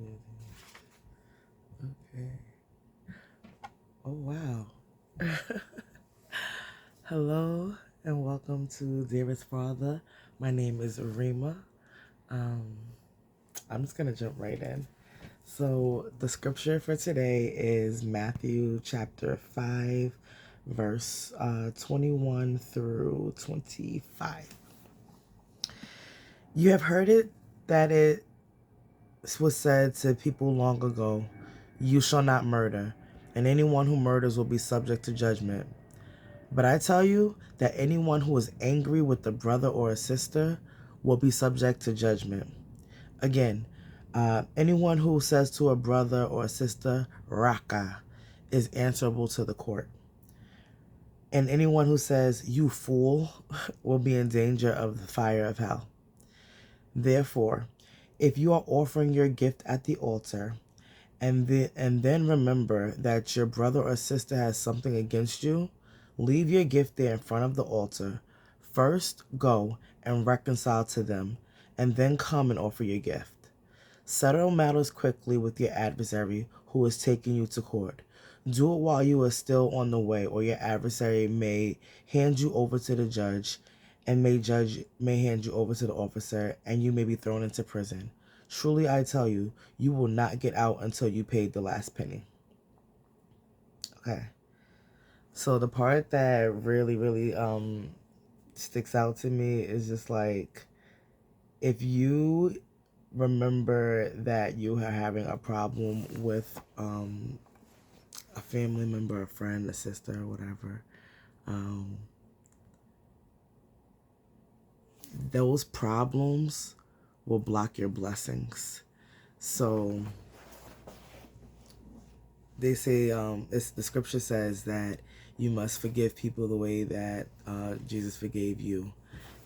Okay. Oh, wow. Hello and welcome to Dearest Father. My name is Rima. Um, I'm just going to jump right in. So, the scripture for today is Matthew chapter 5, verse 21 through 25. You have heard it that it was said to people long ago, "You shall not murder, and anyone who murders will be subject to judgment." But I tell you that anyone who is angry with a brother or a sister will be subject to judgment. Again, anyone who says to a brother or a sister, "Raka," is answerable to the court. And anyone who says, "You fool," will be in danger of the fire of hell. Therefore, if you are offering your gift at the altar, and then remember that your brother or sister has something against you, leave your gift there in front of the altar. First, go and reconcile to them, and then come and offer your gift. Settle matters quickly with your adversary who is taking you to court. Do it while you are still on the way, or your adversary may hand you over to the judge, and judge may hand you over to the officer, and you may be thrown into prison. Truly I tell you, you will not get out until you paid the last penny. Okay. So the part that really sticks out to me is just like, if you remember that you are having a problem with a family member, a friend, a sister, or whatever, um, those problems will block your blessings. So they say, the scripture says that you must forgive people the way that Jesus forgave you.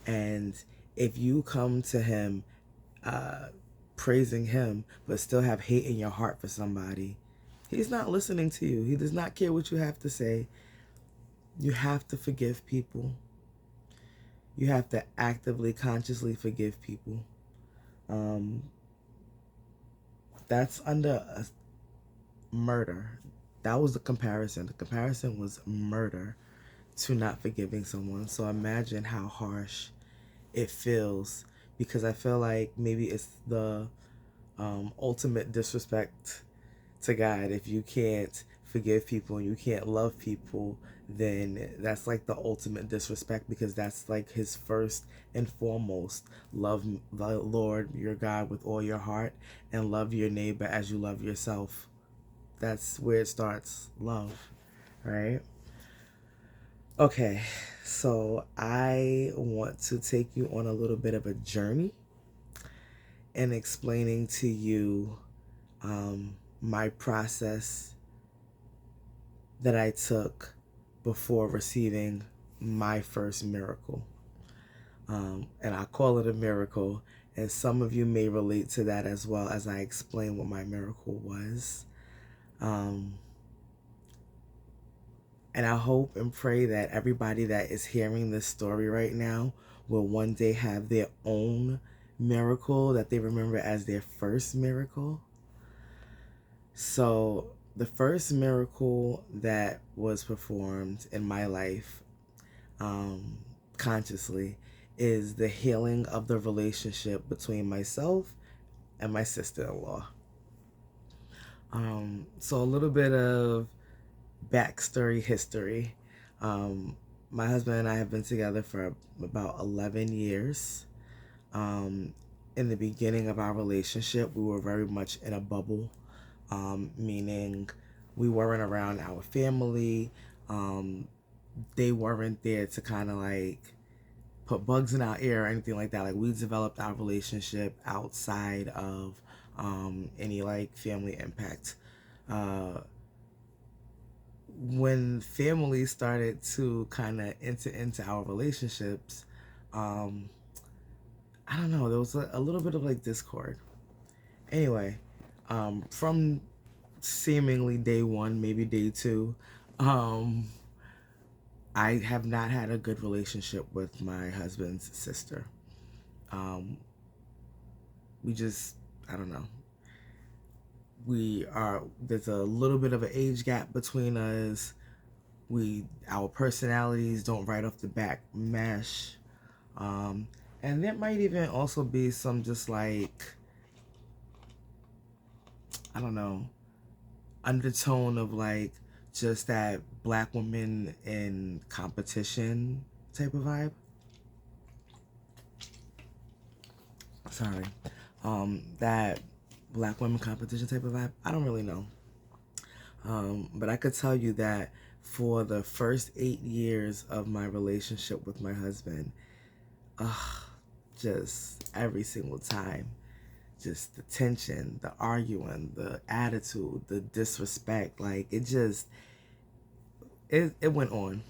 And if you come to him praising him, but still have hate in your heart for somebody, he's not listening to you. He does not care what you have to say. You have to forgive people. You have to actively, consciously forgive people. That's under a murder. That was the comparison. The comparison was murder to not forgiving someone. So imagine how harsh it feels, because I feel like maybe it's the ultimate disrespect to God. If you can't forgive people and you can't love people, then that's like the ultimate disrespect, because that's like his first and foremost. Love the Lord your God with all your heart, and love your neighbor as you love yourself. That's where it starts, love, right? Okay, so I want to take you on a little bit of a journey and explaining to you my process that I took before receiving my first miracle. And I call it a miracle, and some of you may relate to that as well as I explain what my miracle was. Um, and I hope and pray that everybody that is hearing this story right now will one day have their own miracle that they remember as their first miracle. So, the first miracle that was performed in my life, um, consciously, is the healing of the relationship between myself and my sister-in-law. So a little bit of backstory history. Um, my husband and I have been together for about 11 years. Um, in the beginning of our relationship, we were very much in a bubble, meaning we weren't around our family. They weren't there to kind of like put bugs in our ear or anything like that. Like, we developed our relationship outside of any like family impact. Uh, when family started to kind of enter into our relationships, um, I don't know, there was a little bit of like discord. Anyway, from seemingly day one, maybe day two, um, I have not had a good relationship with my husband's sister. Um, we just, I don't know. there's a little bit of an age gap between us. Our personalities don't right off the back mesh. Um, and there might even also be some just like, I don't know, undertone of like just that black woman in competition type of vibe. Sorry. That black women competition type of vibe. I don't really know. But I could tell you that for the first 8 years of my relationship with my husband, just every single time, just the tension, the arguing, the attitude, the disrespect, like it went on.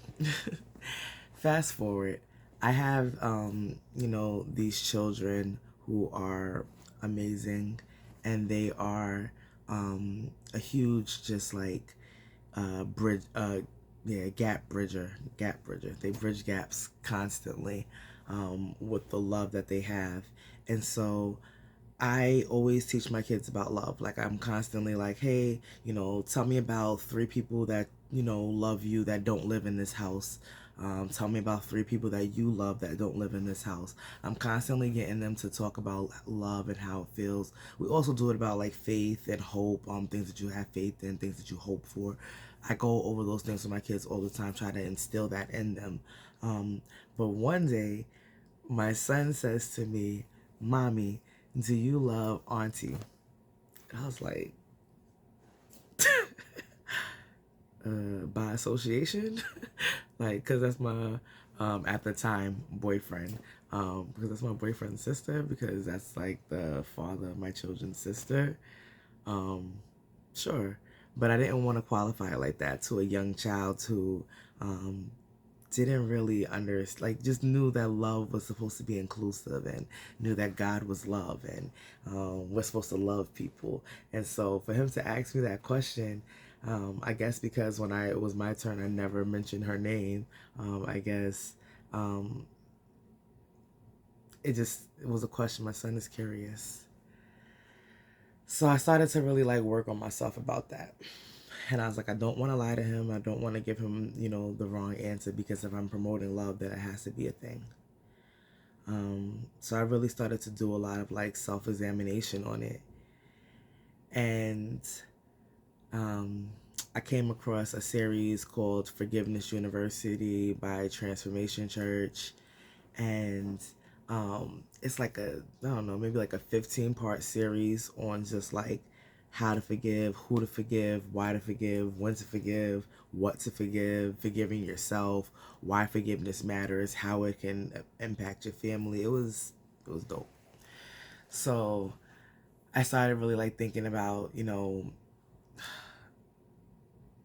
Fast forward, I have these children who are amazing, and they are a huge just like bridge gap bridger. They bridge gaps constantly with the love that they have. And so I always teach my kids about love. Like, I'm constantly like, hey, tell me about 3 people that, love you that don't live in this house. Tell me about 3 people that you love that don't live in this house. I'm constantly getting them to talk about love and how it feels. We also do it about like faith and hope, things that you have faith in, things that you hope for. I go over those things with my kids all the time, try to instill that in them. But one day, my son says to me, Mommy, do you love Auntie? And I was like, by association? Like, because that's my, at the time, boyfriend. Because that's my boyfriend's sister, because that's like the father of my children's sister. Sure. But I didn't want to qualify it like that to a young child who didn't really like just knew that love was supposed to be inclusive, and knew that God was love, and we're supposed to love people. And so for him to ask me that question, I guess because when it was my turn, I never mentioned her name. I guess it was a question. My son is curious. So I started to really like work on myself about that. And I was like, I don't want to lie to him. I don't want to give him, the wrong answer, because if I'm promoting love, then it has to be a thing. So I really started to do a lot of like self-examination on it. And I came across a series called Forgiveness University by Transformation Church. And it's like I don't know, maybe like a 15-part series on just like how to forgive, who to forgive, why to forgive, when to forgive, what to forgive, forgiving yourself, why forgiveness matters, how it can impact your family. It was dope. So I started really like thinking about,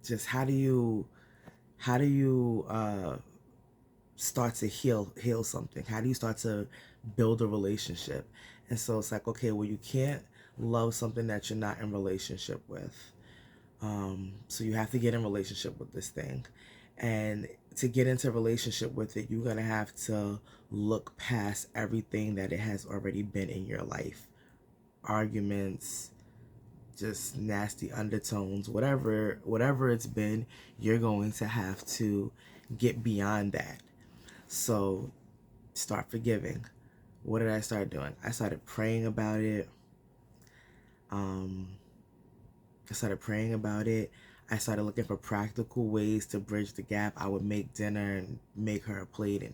just how do you start to heal something? How do you start to build a relationship? And so it's like, okay, well, you can't love something that you're not in relationship with. So you have to get in relationship with this thing. And to get into relationship with it, you're going to have to look past everything that it has already been in your life. Arguments, just nasty undertones, whatever it's been, you're going to have to get beyond that. So start forgiving. What did I start doing? I started praying about it. I started praying about it. I started looking for practical ways to bridge the gap. I would make dinner and make her a plate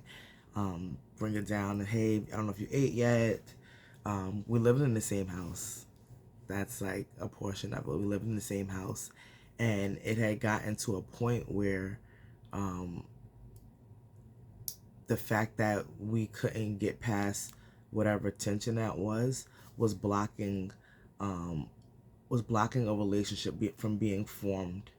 and bring it down. And hey, I don't know if you ate yet. We lived in the same house. That's like a portion of it. We lived in the same house, and it had gotten to a point where the fact that we couldn't get past whatever tension that was blocking a relationship from being formed.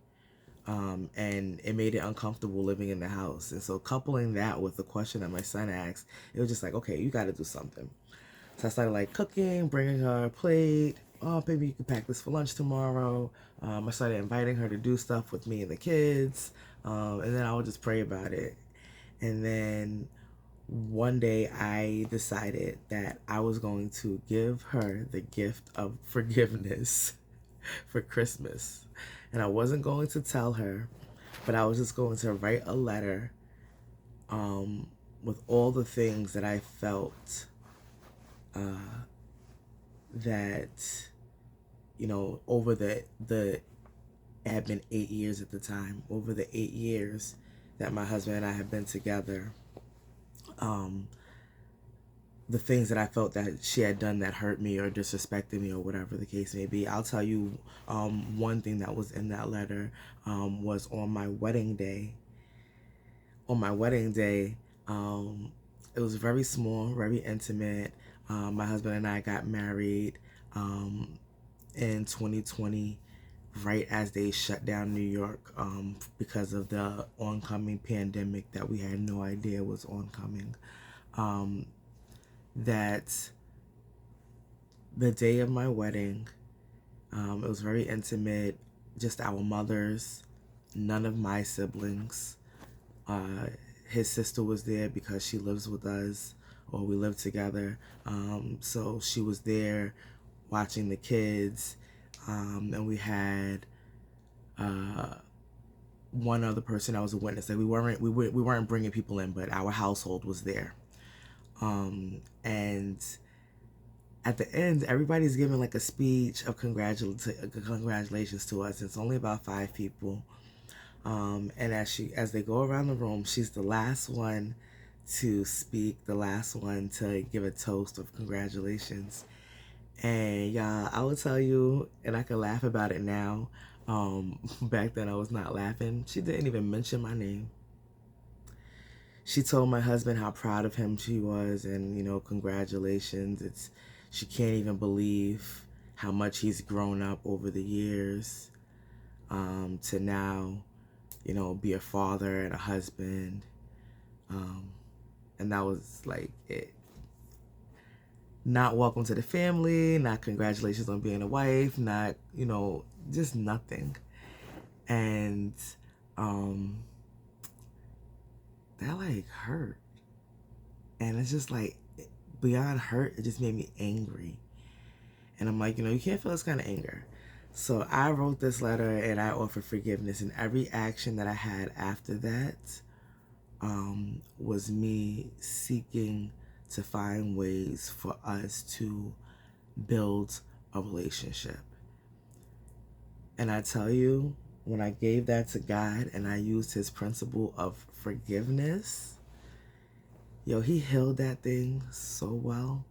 And it made it uncomfortable living in the house. And so coupling that with the question that my son asked, it was just like, okay, you got to do something. So I started like cooking, bringing her a plate. Oh, baby, you can pack this for lunch tomorrow. I started inviting her to do stuff with me and the kids. And then I would just pray about it. And then one day I decided that I was going to give her the gift of forgiveness. for Christmas. And I wasn't going to tell her, but I was just going to write a letter with all the things that I felt that, over the it had been 8 years at the time, over the 8 years that my husband and I have been together, the things that I felt that she had done that hurt me or disrespected me or whatever the case may be. I'll tell you, one thing that was in that letter was on my wedding day. On my wedding day, it was very small, very intimate. My husband and I got married in 2020, right as they shut down New York because of the oncoming pandemic that we had no idea was oncoming. That the day of my wedding, it was very intimate, just our mothers, none of my siblings. His sister was there because she lives with us, or we live together. So she was there watching the kids, and we had one other person that was a witness. Like we weren't bringing people in, but our household was there. And at the end, everybody's giving like a speech of congratulations to us. It's only about 5 people. And as they go around the room, she's the last one to speak, the last one to give a toast of congratulations. And y'all, I will tell you, and I can laugh about it now. Back then I was not laughing. She didn't even mention my name. She told my husband how proud of him she was, and congratulations. She can't even believe how much he's grown up over the years, to now, be a father and a husband. And that was like it. Not welcome to the family, not congratulations on being a wife, not, just nothing. And that like hurt. And it's just like, beyond hurt, it just made me angry. And I'm like, you can't feel this kind of anger. So I wrote this letter and I offered forgiveness, and every action that I had after that was me seeking to find ways for us to build a relationship. And I tell you, when I gave that to God and I used his principle of forgiveness, he healed that thing so well.